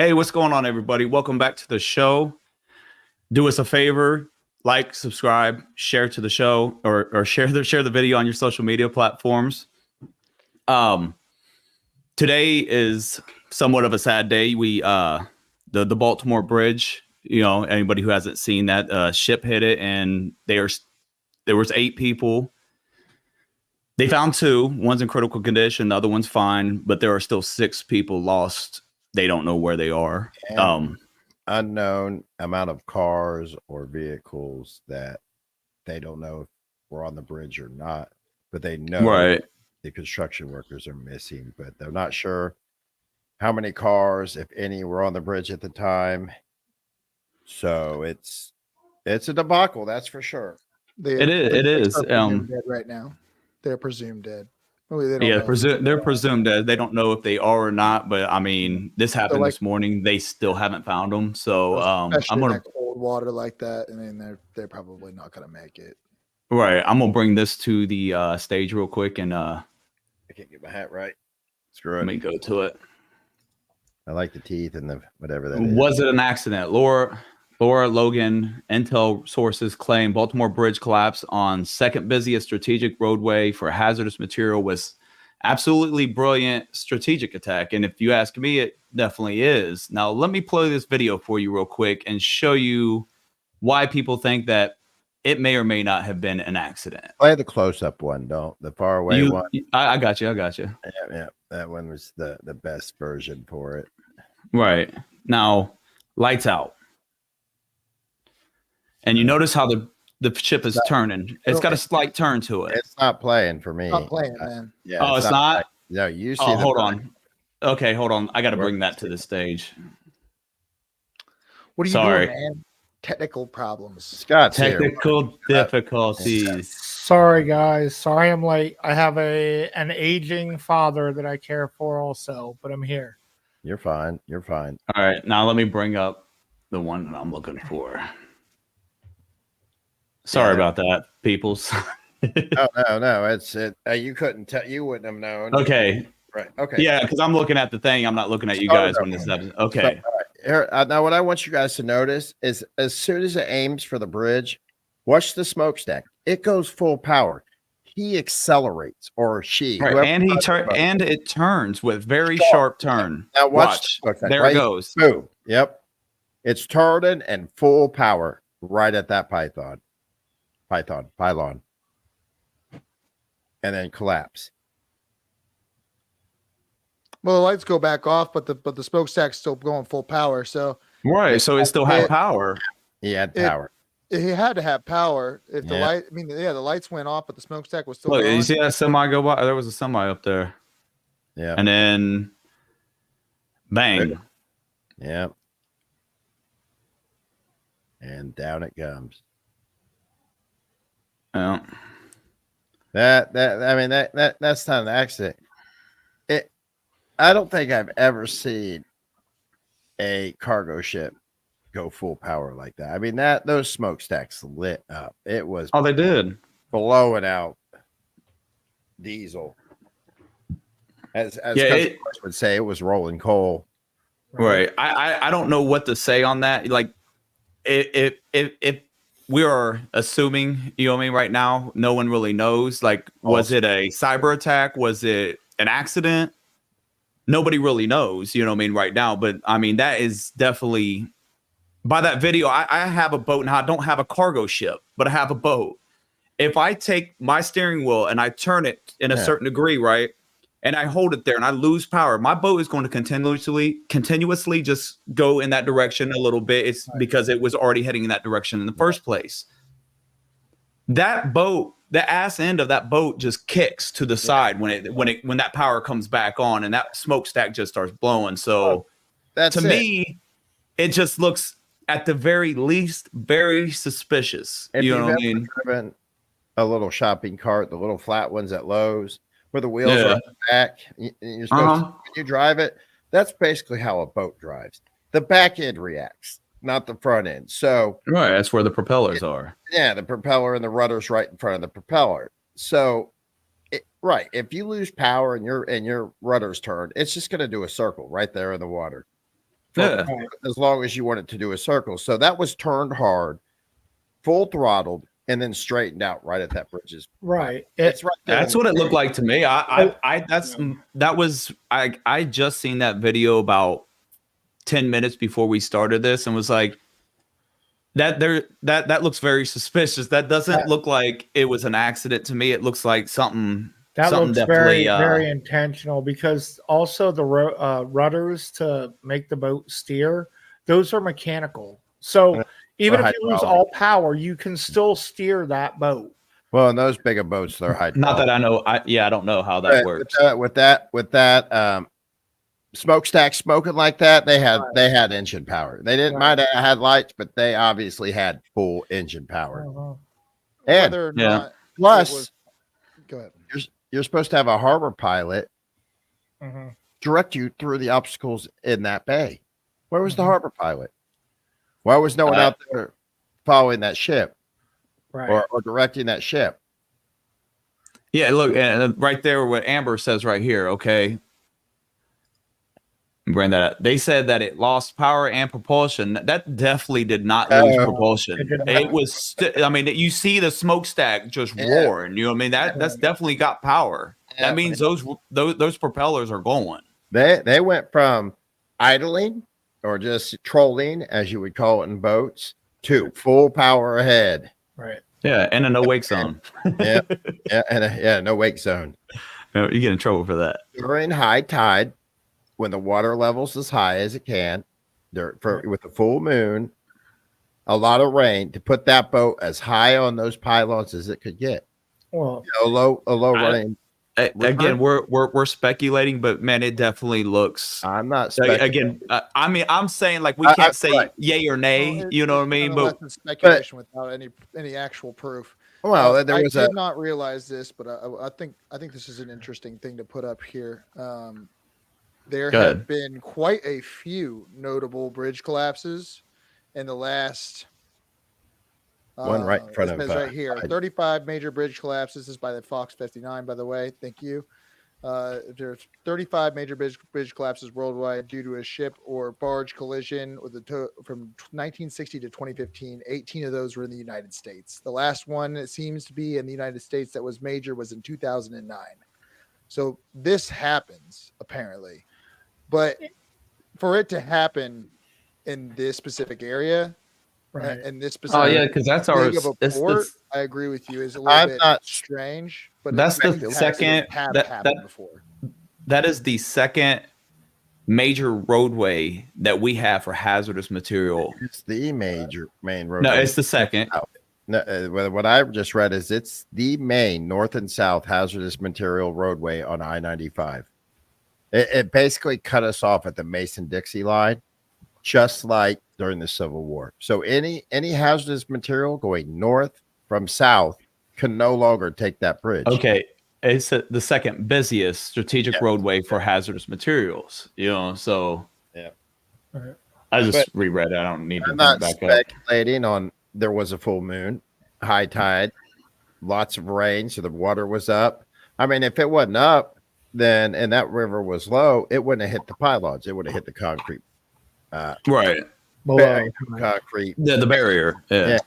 Hey, what's going on, everybody? Welcome back to the show. Do us a favor, like, subscribe, share to the show, or share the video on your social media platforms. Um, Today is somewhat of a sad day. The Baltimore bridge. You know, anybody who hasn't seen that, ship hit it, and there was 8 people. They found 2. One's in critical condition, the other one's fine, but there are still 6 people lost. They don't know where they are. Unknown amount of cars or vehicles that they don't know if we're on the bridge or not, but they know the construction workers are missing, but they're not sure how many cars, if any, were on the bridge at the time. So it's a debacle, that's for sure. It is. Dead right now. They're presumed dead. They're presumed dead. They don't know if they are or not, but I mean, this happened this morning. They still haven't found them. So I'm gonna cold water like that. I mean, they're probably not gonna make it. Right. I'm gonna bring this to the stage real quick, and I can't get my hat right. Screw it. Let me go to it. I like the teeth and the whatever that is. Was it an accident? Laura Logan, intel sources claim Baltimore bridge collapse on second busiest strategic roadway for hazardous material was absolutely brilliant strategic attack. And if you ask me, it definitely is. Now, let me play this video for you real quick and show you why people think that it may or may not have been an accident. Play the close-up one, don't the far away one. I got you. Yeah. That one was the best version for it. Right. Now, lights out. And you notice how the ship is turning. It's got a slight turn to it. It's not playing for me. It's not playing, man. Yeah. Oh, it's not? No, you see. Oh, hold on. Okay, hold on. I got to bring that to the stage. What are you doing, man? Technical problems. Scott, technical difficulties. Sorry, guys. Sorry I'm late. I have an aging father that I care for also, but I'm here. You're fine. You're fine. All right. Now let me bring up the one that I'm looking for. Sorry about that, peoples. No. It's it. You couldn't tell. You wouldn't have known. Okay. Right. Okay. Yeah, because I'm looking at the thing. I'm not looking at you guys when this happens. Okay. Here, now, what I want you guys to notice is as soon as it aims for the bridge, watch the smokestack. It goes full power. He accelerates, or she, and it turns with very sharp turn. Now watch. There it goes. Boom. Yep. It's turning and full power right at that pylon, and then collapse. Well, the lights go back off, but the smokestack's still going full power. So so it still had power. He had power. He had to have power. If the light, I mean, the lights went off, but the smokestack was still. Look, you see that semi go by? There was a semi up there. Yeah. And then, bang. Yeah. And down it comes. Yeah. That's not an accident. I don't think I've ever seen a cargo ship go full power like that. I mean, those smokestacks lit up. It was they did blowing out diesel. As customers would say, it was rolling coal. Right. I don't know what to say on that. Like, if we are assuming, you know what I mean, right now, no one really knows. Like, was it a cyber attack? Was it an accident? Nobody really knows, you know what I mean, right now. But I mean, that is definitely, by that video, I have a boat. Now I don't have a cargo ship, but I have a boat. If I take my steering wheel and I turn it in a certain degree, right, and I hold it there and I lose power, my boat is going to continuously just go in that direction a little bit. It's because it was already heading in that direction in the first place. That boat, the ass end of that boat just kicks to the side when that power comes back on, and that smokestack just starts blowing. So to me, it just looks at the very least very suspicious. If you know what I mean? Driven a little shopping cart, the little flat ones at Lowe's, where the wheels are on the back. You're supposed to, when you drive it, that's basically how a boat drives. The back end reacts, not the front end. So that's where the propellers are. Yeah, the propeller and the rudder's right in front of the propeller. So if you lose power and your rudder's turned, it's just going to do a circle right there in the water. Yeah. as long as you want it to do a circle. So that was turned hard, full throttled, and then straightened out right at that bridge's Right. It's right there. That's what it looked like to me. I just seen that video about 10 minutes before we started this and was like, that looks very suspicious. That doesn't look like it was an accident to me. It looks like something That something looks definitely very intentional, because also the rudders to make the boat steer, those are mechanical. So even if you lose all power, you can still steer that boat. Well, in those bigger boats, they're hydraulic. not that I know. I don't know how that works. With that smokestack smoking like that, they had engine power. They didn't might have had lights, but they obviously had full engine power. And Whether or not plus, go ahead. You're supposed to have a harbor pilot direct you through the obstacles in that bay. Where was the harbor pilot? Why was no one out there following that ship or directing that ship? Yeah, look, and right there, what Amber says right here. Okay, bring that up. They said that it lost power and propulsion. That definitely did not lose propulsion. It was. I mean, you see the smokestack just roaring. You know what I mean? That's definitely got power. That means those propellers are going. They went from idling or just trolling, as you would call it in boats, to full power ahead. Right. Yeah, and a no wake zone. No wake zone. You get in trouble for that. During high tide, when the water level's as high as it can, with the full moon, a lot of rain, to put that boat as high on those pylons as it could get. Well, a low rain. Again, we're speculating, but man, it definitely looks. I'm not speculating. Again. I mean, I'm saying like we can't say yay or nay. You know what I mean? But speculation without any actual proof. Well, I did not realize this, but I think this is an interesting thing to put up here. There have been quite a few notable bridge collapses in the last. One right in front of right here. 35 major bridge collapses. This is by the Fox 59, by the way. Thank you. There's 35 major bridge collapses worldwide due to a ship or barge collision from 1960 to 2015. 18 of those were in the United States. The last one, it seems to be in the United States that was major, was in 2009. So this happens, apparently. But for it to happen in this specific area, and this specific because that's our port, I agree with you, is a little bit strange, but that's the second happened before. That is the second major roadway that we have for hazardous material. It's the main roadway. No, it's the second. No, what I just read is it's the main north and south hazardous material roadway on I-95. It basically cut us off at the Mason-Dixie line, just like during the Civil War. So any hazardous material going north from south can no longer take that bridge. Okay. It's the second busiest strategic roadway for hazardous materials, so I just reread it. I don't need to not back speculating on. There was a full moon, high tide, lots of rain, so the water was up. I mean, if it wasn't up, then and that river was low, it wouldn't have hit the pylons. It would have hit the concrete. Right. Concrete. The barrier. Yeah.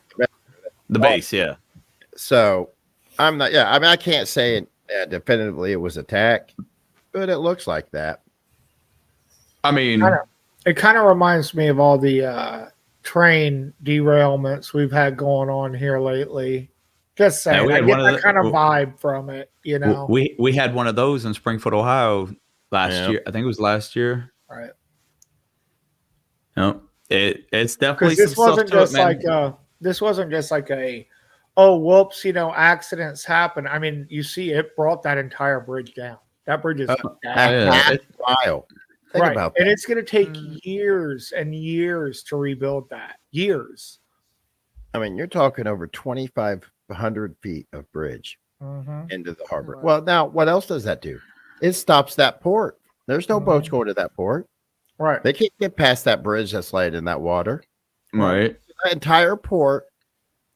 The base. Yeah. So I'm not. Yeah. I mean, I can't say definitively it was attack, but it looks like that. I mean, it kind of reminds me of all the train derailments we've had going on here lately. Just saying, I get that kind of vibe from it. We had one of those in Springfield, Ohio last year. I think it was last year. Right. No, it's definitely this wasn't just like a whoops, accidents happen. I mean, you see, it brought that entire bridge down. That bridge is down. Wild. Think about that. And it's going to take years and years to rebuild that. Years. I mean, you're talking over 2,500 feet of bridge into the harbor. Right. Well, now what else does that do? It stops that port. There's no boats going to that port. Right. They can't get past that bridge that's laid in that water. Right. The entire port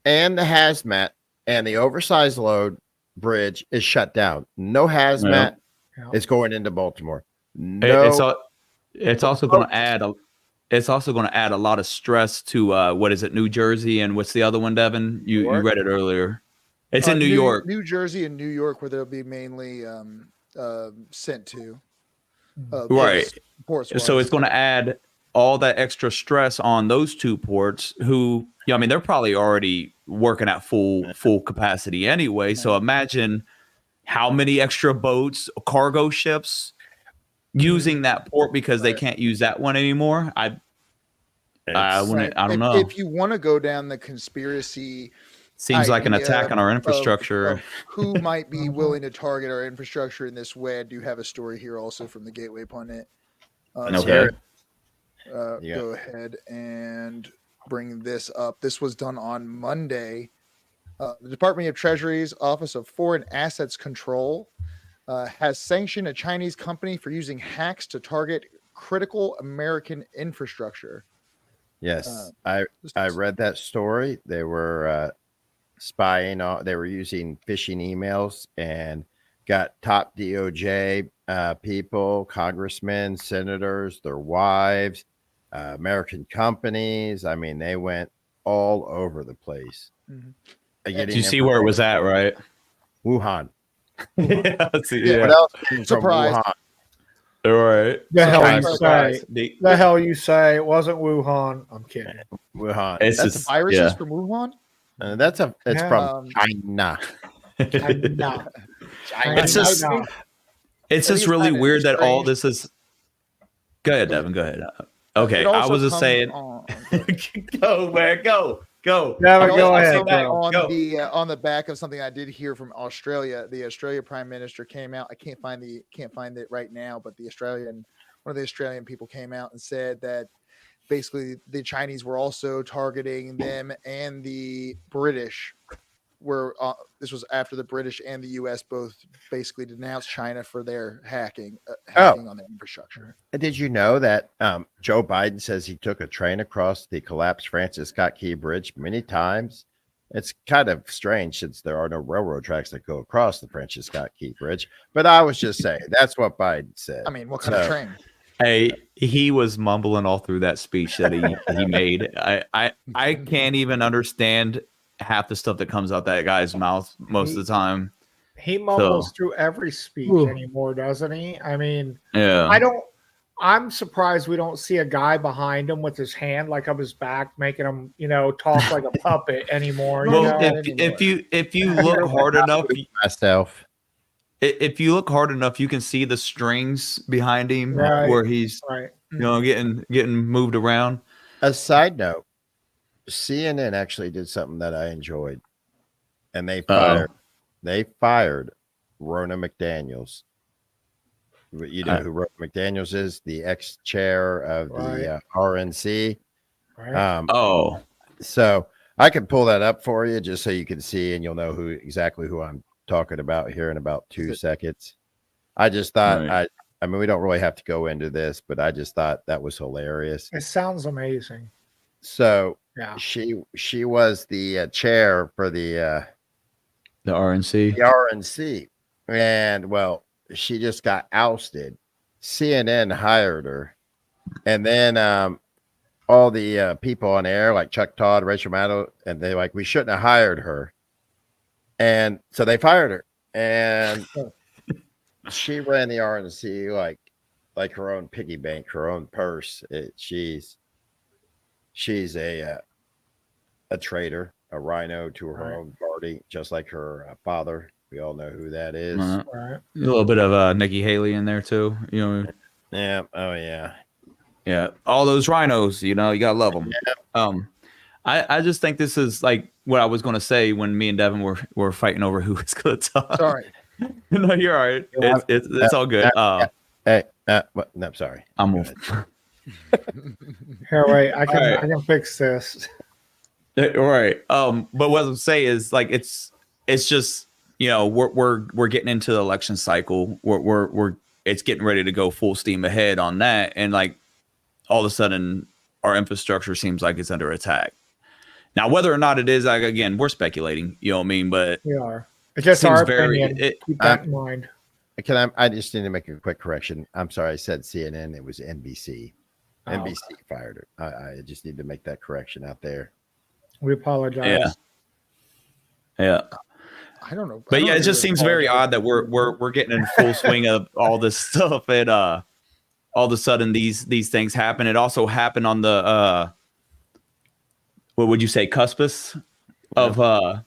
and the hazmat and the oversized load bridge is shut down. No hazmat is going into Baltimore. No, it's also going to add it's also going to add a lot of stress to what is it, New Jersey, and what's the other one, Devin? You read it earlier. It's in New York, New Jersey, and New York, where they'll be mainly sent to. Right. Ports So it's going to add all that extra stress on those two ports who, I mean, they're probably already working at full capacity anyway. So imagine how many extra boats, cargo ships using that port because they can't use that one anymore. I don't know. If you want to go down the conspiracy, seems like an attack on our infrastructure. Of who might be willing to target our infrastructure in this way? I do have a story here also from the Gateway Pundit. Okay. Go ahead and bring this up. This was done on Monday. The Department of Treasury's Office of Foreign Assets Control has sanctioned a Chinese company for using hacks to target critical American infrastructure. Yes, I read that story. They were spying on. They were using phishing emails and got top DOJ people, congressmen, senators, their wives, American companies. I mean, they went all over the place. Mm-hmm. Did you see where it was at, right? Wuhan. Yeah. What else came from Surprise. Wuhan? All right. The hell you say? The hell you say? It wasn't Wuhan. I'm kidding. Wuhan. It's That's just viruses from Wuhan. It's from China. It's just really weird that all this is. Go ahead, Devin. Go ahead. Okay, I was just saying. Go, man, go. Devin, go ahead. On the back of something I did hear from Australia, the Australia Prime Minister came out. I can't find it right now, but one of the Australian people came out and said that basically the Chinese were also targeting them, and the British were. This was after the British and the U.S. both basically denounced China for their hacking on their infrastructure. Did you know that Joe Biden says he took a train across the collapsed Francis Scott Key Bridge many times? It's kind of strange since there are no railroad tracks that go across the Francis Scott Key Bridge. But I was just saying, that's what Biden said. I mean, what kind of train? Hey, he was mumbling all through that speech that he made. I can't even understand half the stuff that comes out that guy's mouth most of the time. He mumbles through every speech anymore, doesn't he? I mean, yeah. I'm surprised we don't see a guy behind him with his hand like up his back, making him, talk like a puppet anymore. Well, if you look hard enough, if you look hard enough, you can see the strings behind him where he's getting moved around. A side note. CNN actually did something that I enjoyed, and they fired Rona McDaniels. You know who Rona McDaniels is? The ex-chair of the RNC. Right. So I can pull that up for you just so you can see, and you'll know exactly who I'm talking about here in about 2 seconds. I just thought I mean, we don't really have to go into this, but I just thought that was hilarious. It sounds amazing. So she was the chair for the RNC. The RNC. And well, she just got ousted. CNN hired her. And then all the people on air, like Chuck Todd, Rachel Maddow, and they're like, we shouldn't have hired her. And so they fired her. And she ran the RNC like her own piggy bank, her own purse. She's a traitor, a rhino to her own party, just like her father. We all know who that is. A little bit of Nikki Haley in there too. Yeah. Oh yeah. Yeah. All those rhinos. You gotta love them. Yeah. I just think this is like what I was going to say when me and Devin were fighting over who was going to talk. Sorry. No, you're all right. It's all good. Hey, no, sorry. I'm moving. Here, wait. I can fix this. All right. But what I'm saying is like it's just we're getting into the election cycle. We're it's getting ready to go full steam ahead on that, and like all of a sudden our infrastructure seems like it's under attack. Now, whether or not it is, like, again, we're speculating. You know what I mean? But we are. It's just our opinion. Keep that in mind. I just need to make a quick correction. I'm sorry, I said CNN. It was NBC. NBC fired her. I just need to make that correction out there. We apologize. Yeah. I don't know. But yeah, it just seems very odd that we're getting in full swing of all this stuff, and all of a sudden these things happen. It also happened on the what would you say, cuspus of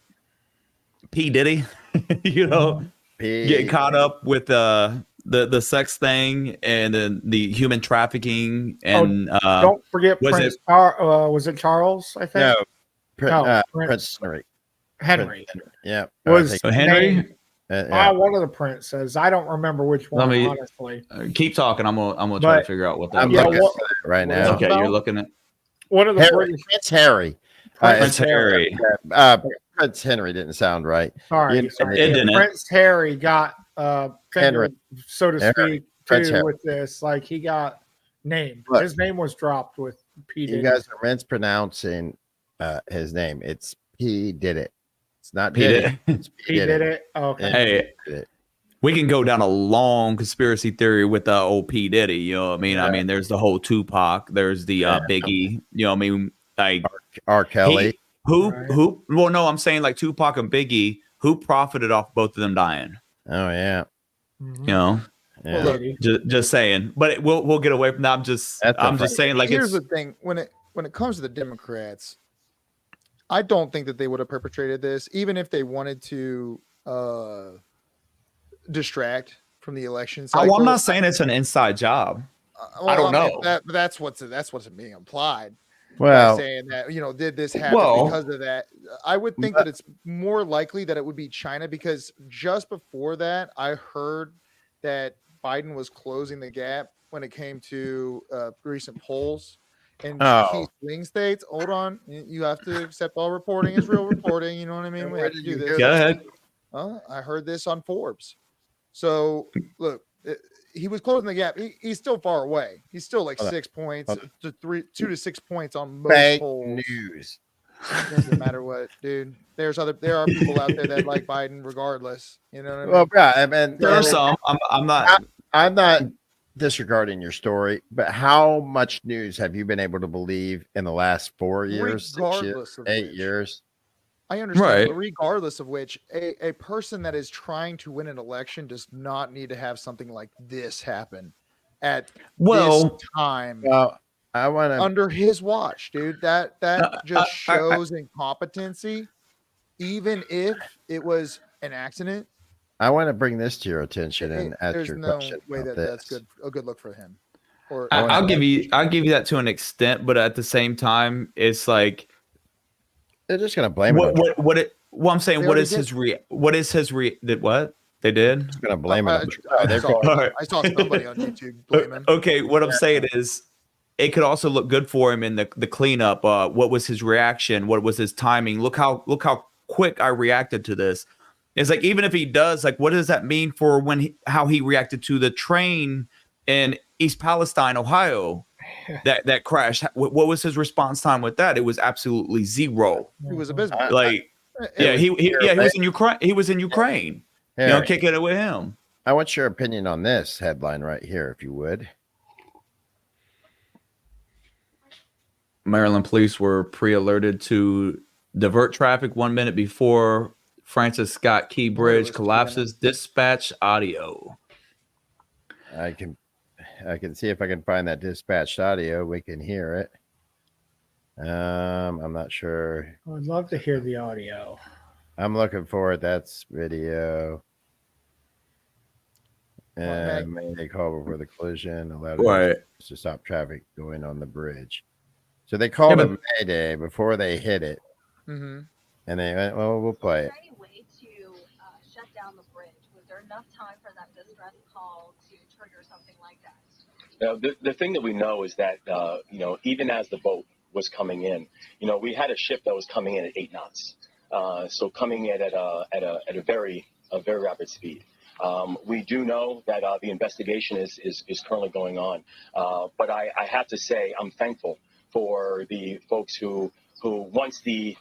P. Diddy, getting caught up with the sex thing and then the human trafficking and don't forget Prince. Was it Charles? I think Prince Henry. Yeah, was Henry. One of the princes. I don't remember which one. Honestly, keep talking. I'm gonna try to figure out what that. I'm looking at that right now. Okay, you're looking at one of the Prince Harry. Prince Harry. Prince Henry didn't sound right. Sorry, it didn't. Prince Harry got Henry, so to speak, too, with this. Like he got named. Look, his name was dropped with P. You guys are mispronouncing his name. It's P. Did it. It's not Diddy. It's P. Did it. Okay. Hey, we can go down a long conspiracy theory with the old P. Diddy. You know what I mean? Yeah. I mean, there's the whole Tupac. There's the Biggie. You know what I mean? Like R. Kelly. Who? Well, no, I'm saying like Tupac and Biggie. Who profited off both of them dying? Oh yeah. You know. Yeah. Look, just saying. But we'll get away from that. I'm just saying. Like, here's the thing: when it comes to the Democrats, I don't think that they would have perpetrated this, even if they wanted to distract from the election cycle. I'm not saying it's an inside job. I don't know. That's what's being implied. Well, saying that did this happen because of that? I would think that it's more likely that it would be China, because just before that, I heard that Biden was closing the gap when it came to recent polls. And key swing states. Hold on, you have to accept all reporting is real reporting. You know what I mean? We have to do this. Go ahead. I heard this on Forbes. So look, he was closing the gap. He's still far away. He's still like 6 points to 2 to 6 points on most polls. News. It doesn't matter what, dude. There are people out there that like Biden regardless. You know what I mean? Well, yeah, I mean, there are some. I'm not disregarding your story, but how much news have you been able to believe in the last 4 years, 6 years, 8 years? I understand, but regardless of which, a person that is trying to win an election does not need to have something like this happen at this time. Well, I want to under his watch, dude. That just shows incompetency, even if it was an accident. I want to bring this to your attention and ask your question. There's no way that's a good look for him. Or I'll give you that to an extent, but at the same time, it's like they're just gonna blame it. Well, I'm saying, what is his what they did? Just gonna blame it. I saw somebody on YouTube blaming. Okay, what I'm saying is, it could also look good for him in the cleanup. What was his reaction? What was his timing? Look how quick I reacted to this. It's like, even if he does, like, what does that mean for how he reacted to the train in East Palestine, Ohio, that crashed? What was his response time with that? It was absolutely zero. He was abysmal. Like, he was in Ukraine. He was in Ukraine. Harry, kicking it with him. I want your opinion on this headline right here, if you would. Maryland police were pre-alerted to divert traffic 1 minute before Francis Scott Key Bridge collapses. Dispatch audio. I can see if I can find that dispatched audio. We can hear it. I'm not sure. I'd love to hear the audio. I'm looking for it. That's video. They call before the collision, allowed to stop traffic going on the bridge. So they called a Mayday before they hit it. Mm-hmm. And they went, well, we'll play it. Was there any way to shut down the bridge? Was there enough time for that distress call to trigger something like that? The thing that we know is that, even as the boat was coming in, we had a ship that was coming in at 8 knots. So coming in at a very rapid speed. We do know that the investigation is currently going on. But I have to say, I'm thankful for the folks who once the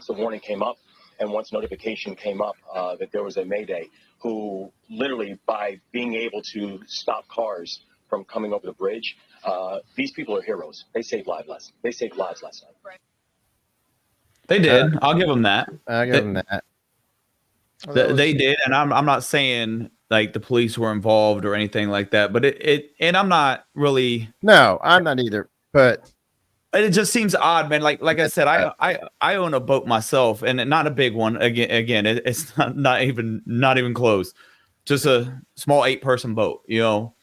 warning came up and once notification came up that there was a Mayday, who literally, by being able to stop cars from coming over the bridge. These people are heroes. They saved lives last night. Right. They did. I'll give them that. I'll give them that. Well, that They was- did, and I'm not saying like the police were involved or anything like that, but and I'm not really. No, I'm not either. But It just seems odd, man. Like I said, I own a boat myself, and not a big one. Again, it's not even close. Just a small 8-person boat, you know.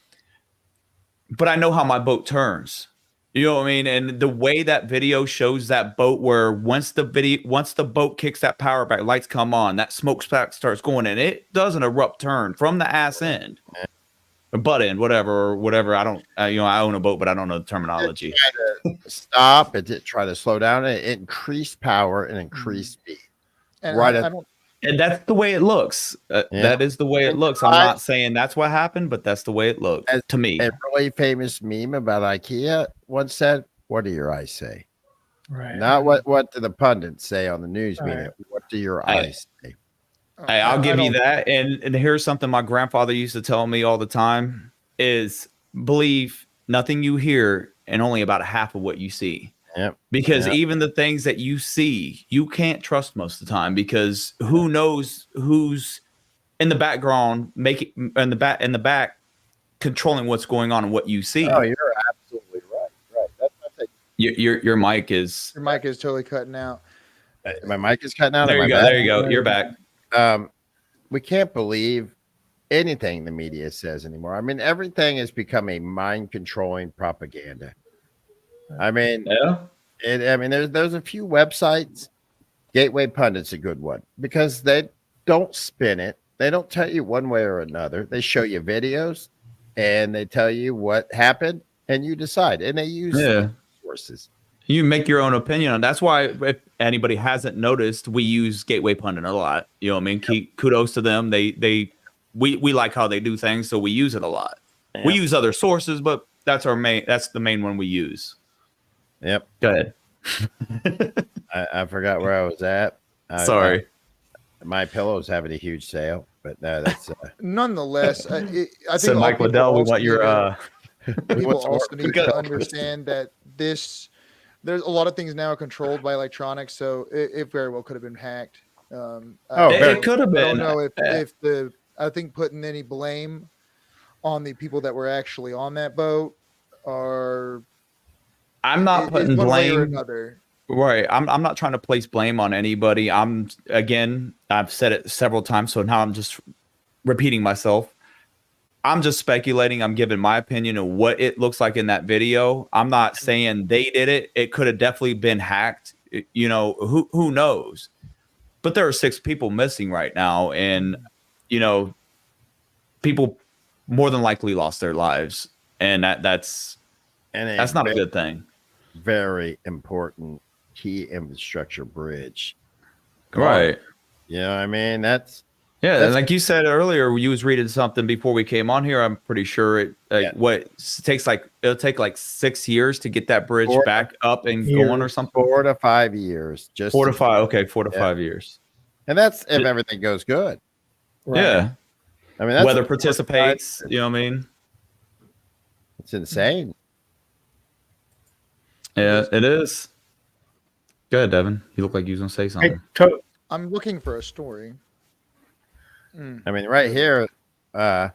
But I know how my boat turns. You know what I mean? And the way that video shows that boat, where once the boat kicks that power back, lights come on, that smokestack starts going, and it does an abrupt turn from the ass end, or butt end, whatever. I don't, I own a boat, but I don't know the terminology. Stop. It did try to slow down. It increased power and increased speed. and Right I at- don't. And that's the way it looks. That is the way it looks. I'm not saying that's what happened, but that's the way it looked to me. A really famous meme about IKEA once said, "What do your eyes say?" Right. Not what do the pundits say on the news media. Right. What do your eyes say? Hey, I'll give you don't- that. And here's something my grandfather used to tell me all the time is believe nothing you hear and only about half of what you see. Yep. Because Yep. even the things that you see, you can't trust most of the time, because who knows who's in the background in the back controlling what's going on and what you see. Oh, you're absolutely right. Right. That's my thing. Your mic is Your mic is totally cutting out. My mic is cutting out. there. Am You I go. back? There you go. You're back. We can't believe anything the media says anymore. I mean, everything has become a mind controlling propaganda. I mean, Yeah. there's a few websites. Gateway Pundit's a good one because they don't spin it. They don't tell you one way or another. They show you videos and they tell you what happened and you decide. And they use sources. You make your own opinion on. That's why, if anybody hasn't noticed, we use Gateway Pundit a lot. You know what I mean? Kudos to them. We like how they do things, so we use it a lot. Yep. We use other sources, but that's the main one we use. Yep. Go ahead. I forgot where I was at. Sorry. My Pillow's having a huge sale, but no, that's Nonetheless, I think So, all Mike people Liddell, we also want your people What's also more- need to understand that there's a lot of things now controlled by electronics, so it very well could have been hacked. it could have I don't been. know if I think putting any blame on the people that were actually on that boat are I'm not is putting one way or blame. another. Right. I'm not trying to place blame on anybody. I've said it several times, so now I'm just repeating myself. I'm just speculating. I'm giving my opinion of what it looks like in that video. I'm not saying they did it. It could have definitely been hacked. You know, who knows? But there are 6 people missing right now, and people more than likely lost their lives, and that's not a good thing. very important key infrastructure bridge. Right. You know what I mean? That's And like you said earlier, you was reading something before we came on here. I'm pretty sure it'll take like 6 years to get that bridge back up and going or something. 4 to 5 years. Just 4 to 5. Okay, 4 to 5 years. And that's if everything goes good. Right. Yeah. I mean, that's Weather participates. You know what I mean? It's insane. Yeah, it is. Go ahead, Devin. You look like you was gonna say something. I'm looking for a story. I mean, right here, I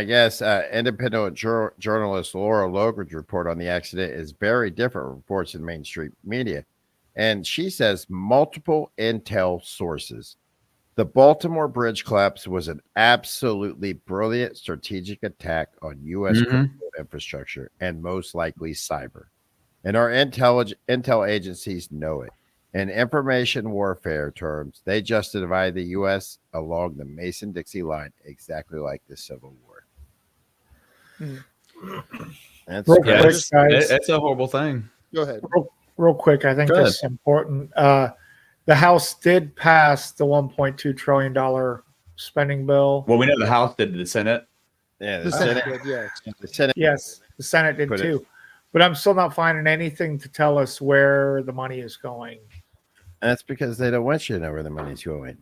guess independent journalist Laura Logan's report on the accident is very different from reports in mainstream media. And she says multiple intel sources. The Baltimore bridge collapse was an absolutely brilliant strategic attack on U.S. critical infrastructure and most likely cyber. And our intel agencies know it. In information warfare terms, they justify the U.S. along the Mason-Dixie line exactly like the Civil War. That's Real Yeah, quick, it's guys. a horrible thing. Go ahead. Real quick, I think Go this is important. The House did pass the $1.2 trillion spending bill. Well, we know the House did the Senate. Yeah, The Senate did, yes. the Senate. Yes, the Senate did Put it- too. But I'm still not finding anything to tell us where the money is going. That's because they don't want you to know where the money's going.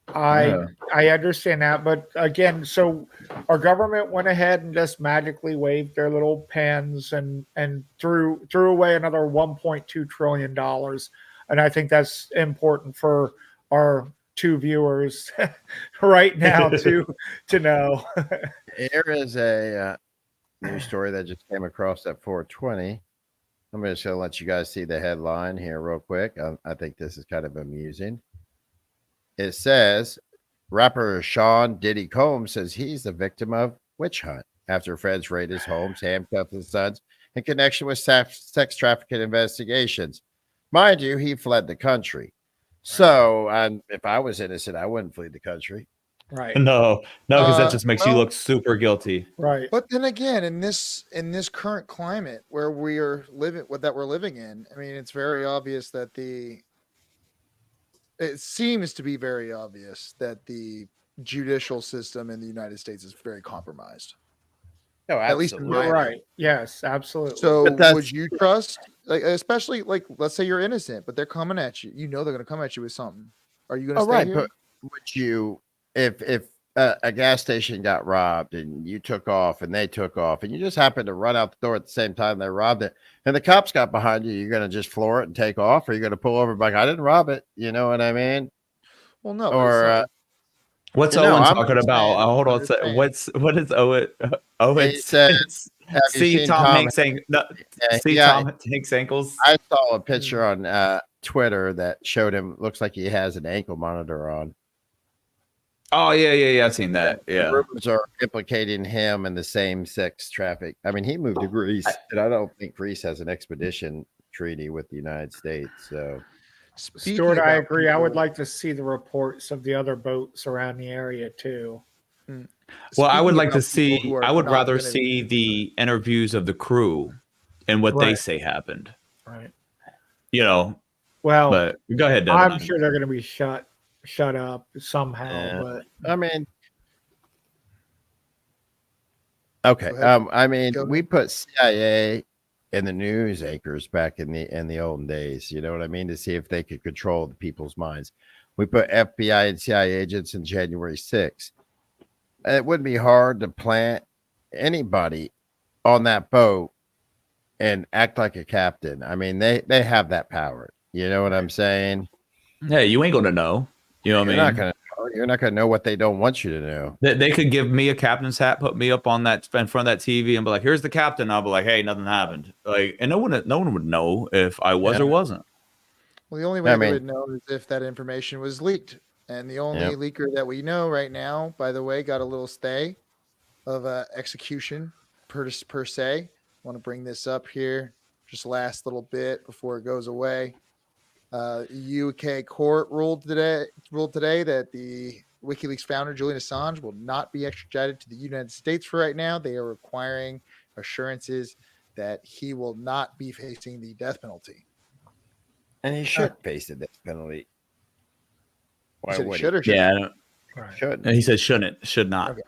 I understand that, but again, so our government went ahead and just magically waved their little pens and threw away another $1.2 trillion, and I think that's important for our two viewers right now to know. Here is a news story that just came across at 420. I'm just going to let you guys see the headline here real quick. I think this is kind of amusing. It says, rapper Sean Diddy Combs says he's the victim of witch hunt after feds raid his homes, handcuffed his sons in connection with sex trafficking investigations. Mind you, he fled the country. So, if I was innocent, I wouldn't flee the country. Right. No, because that just makes you well, look super guilty. Right. But then again, in this current climate where we're living in, I mean, it's very obvious that it seems to be very obvious that the judicial system in the United States is very compromised. No, At least in my You're opinion. right. Yes, absolutely. So But that's- would you trust, like, especially like, let's say you're innocent, but they're coming at you. You know they're going to come at you with something. Are you going to stay here? But would you, if a gas station got robbed and you took off and they took off and you just happened to run out the door at the same time they robbed it and the cops got behind you, you're going to just floor it and take off, or you're going to pull over and be like, I didn't rob it. You know what I mean? Well, no. Or What's You know, Owen I'm talking just about? saying, Hold I'm on. just saying. What is Owen? Owen He says, have you see seen Tom Tom Hanks saying, no, see yeah. Tom Hanks ankles. I saw a picture on Twitter that showed him, looks like he has an ankle monitor on. Oh yeah. I've seen that. Yeah. Rumors are implicating him in the same sex traffic. I mean, he moved to Greece, and I don't think Greece has an extradition treaty with the United States. So, Speaking Stuart, I about agree. I would people- like to see the reports of the other boats around the area too. Well, I would speaking like to about people see. who are I would not rather gonna- see the interviews of the crew and what they Right. say happened. Right. You know, Well, but go ahead, I'm Devin. sure they're going to be shut up somehow. Yeah. But I mean, okay. Go ahead. I mean, Go we put CIA and the news anchors back in the olden days. You know what I mean? To see if they could control the people's minds. We put FBI and CIA agents in January 6th. It wouldn't be hard to plant anybody on that boat and act like a captain. I mean, they have that power. You know what I'm saying? Hey, you ain't gonna know. You know what I mean? You're not gonna know what they don't want you to know. They could give me a captain's hat, put me up on that in front of that TV, and be like, "Here's the captain." I'll be like, "Hey, nothing happened." Like, and no one would know if I was or wasn't. Well, the only way I they mean- would know is if that information was leaked. And the only leaker that we know right now, by the way, got a little stay of execution per se. I want to bring this up here, just last little bit before it goes away. UK court ruled today that the WikiLeaks founder Julian Assange will not be extradited to the United States for right now. They are requiring assurances that he will not be facing the death penalty. And he should face the death penalty. Why Said he would should or Yeah, I don't- right. Should. he said shouldn't, should not. Okay.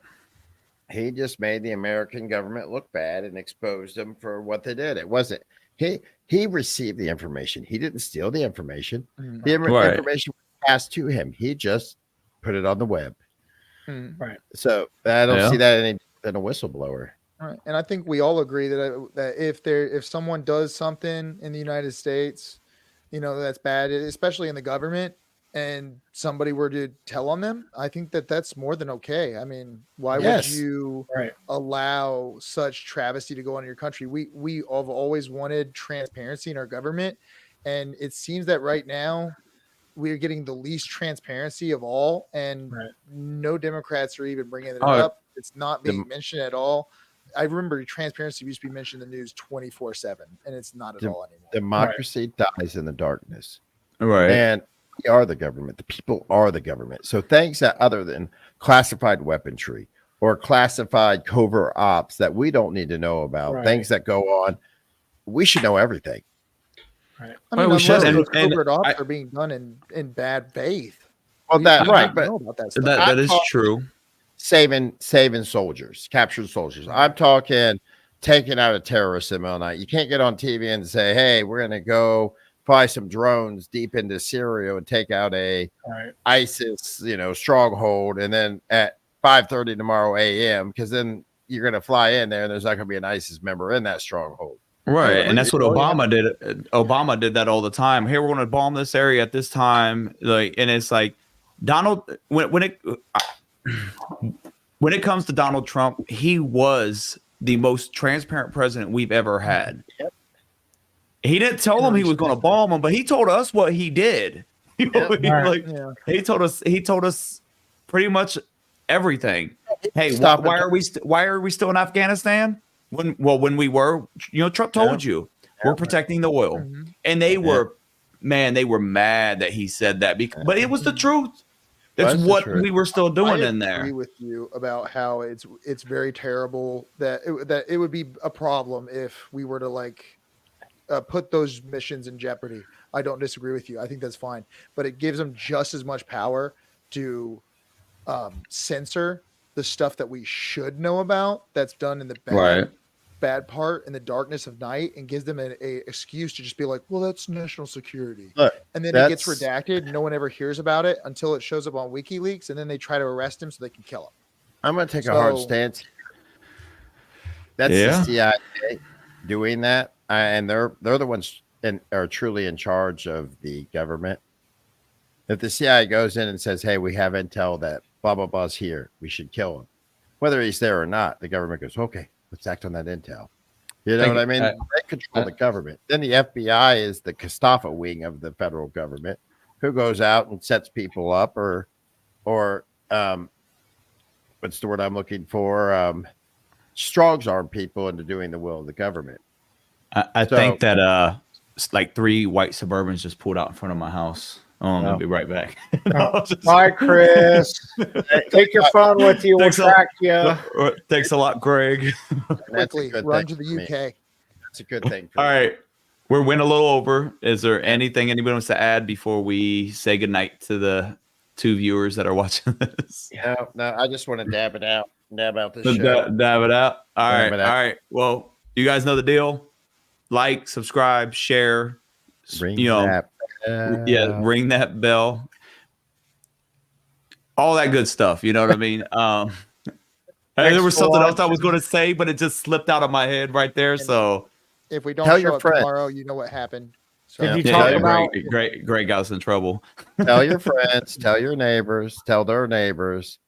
He just made the American government look bad and exposed them for what they did. It wasn't he received the information. He didn't steal the information. Mm. The Right. information was passed to him. He just put it on the web. Mm. Right. So I don't Yeah. see that any than a whistleblower. All right. And I think we all agree that if someone does something in the United States, you know, that's bad, especially in the government, and somebody were to tell on them, I think that that's more than okay. I mean, why Yes. would you Right. allow such travesty to go on in your country? We have always wanted transparency in our government, and it seems that right now we're getting the least transparency of all, and Right. no Democrats are even bringing it Oh, up. It's not the- being mentioned at all. I remember transparency used to be mentioned in the news 24/7, and it's not at all anymore. Democracy dies in the darkness. Right. And we are the government. The people are the government. So things that other than classified weaponry or classified covert ops that we don't need to know about, Right. things that go on, we should know everything. I Well, mean, we unless should, those and covert ops I- are being done in bad faith. Well, We that don't right, but know about that stuff. that is I'm true. saving soldiers, captured soldiers. I'm talking taking out a terrorist in the middle of the night. You can't get on TV and say, "Hey, we're going to go fly some drones deep into Syria and take out a ISIS, stronghold, and then at 5:30 tomorrow a.m. because then you're going to fly in there and there's not going to be an ISIS member in that stronghold. Right, and that's what Obama did. Obama did that all the time. Here, we're going to bomb this area at this time, and it's like Donald. When it comes to Donald Trump, he was the most transparent president we've ever had. Yep. He didn't tell them he was going to bomb them, but he told us what he did. He told us pretty much everything. Hey, why are we still in Afghanistan? When we were, Trump told you we're protecting the oil, and they were mad that he said that, but it was the truth. That's what we were still doing in there. I agree with you about how it's very terrible that it would be a problem if we were to put those missions in jeopardy. I don't disagree with you. I think that's fine, but it gives them just as much power to censor the stuff that we should know about that's done in the bad part in the darkness of night, and gives them an excuse to just be like, well, that's national security. Look, and then it gets redacted. No one ever hears about it until it shows up on WikiLeaks, and then they try to arrest him so they can kill him. I'm going to take a hard stance. That's the CIA doing that, and they're the ones are truly in charge of the government. If the CIA goes in and says, hey, we have intel that blah, blah, blah's here, we should kill him. Whether he's there or not, the government goes, okay, let's act on that intel. You know what I mean? They control the government. Then the FBI is the Gestapo wing of the federal government, who goes out and sets people up or what's the word I'm looking for? Strongs arm people into doing the will of the government. I think that like 3 white Suburbans just pulled out in front of my house. I'll be right back. Bye, Chris. Take your phone with you. We'll track you. Thanks a lot, Greg. Quickly run to the UK. That's a good thing. All right. We're went a little over. Is there anything anybody wants to add before we say goodnight to the 2 viewers that are watching this? No, I just want to dab out this show. Dab it out. All right. Well, you guys know the deal. Like, subscribe, share. Ring that bell. All that good stuff. You know what I mean? There was something else I was going to say, but it just slipped out of my head right there. So if we don't show up tomorrow, you know what happened. So did you talk about Greg got us in trouble. Tell your friends, tell your neighbors, tell their neighbors,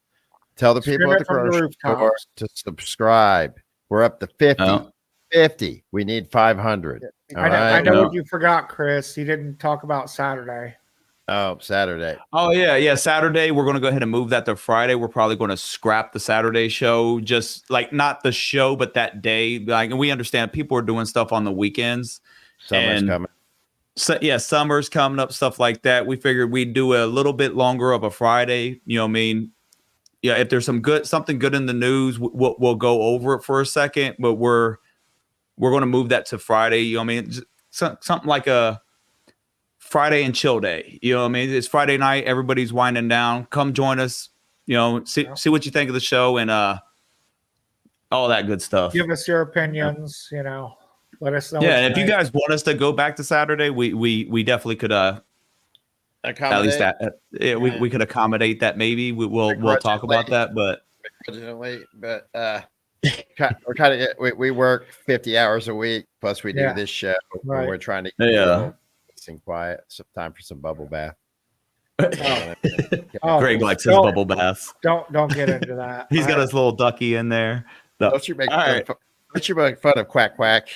tell the people at the grocery store to subscribe. We're up to 50. 50. We need 500. I know what you forgot, Chris. You didn't talk about Saturday. Oh, Saturday. Oh, yeah. Saturday. We're going to go ahead and move that to Friday. We're probably going to scrap the Saturday show. Just like not the show, but that day. Like, and we understand people are doing stuff on the weekends. Summer's coming. So, summer's coming up, stuff like that. We figured we'd do a little bit longer of a Friday. You know what I mean? Yeah, if there's something good in the news, we'll go over it for a second, but we're going to move that to Friday. You know what I mean? Something like a Friday and chill day. You know what I mean? It's Friday night. Everybody's winding down. Come join us. See what you think of the show and all that good stuff. Give us your opinions. Let us know. Yeah, and if you guys want us to go back to Saturday, we definitely could accommodate. At least that. We could accommodate that. Maybe we'll talk about that. But we're kind of we work 50 hours a week plus we do this show. Right. We're trying to keep peace and quiet. Some time for some bubble bath. Greg likes his bubble baths. Don't get into that. He's got his little ducky in there. Don't you make fun of quack quack.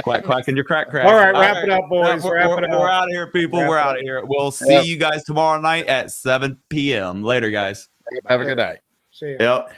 Quack quack and your crack crack. All right, wrap it up, boys. We're out of here, people. We're out of here. We'll see you guys tomorrow night at 7 p.m. Later, guys. Have a good night. See you. Yep.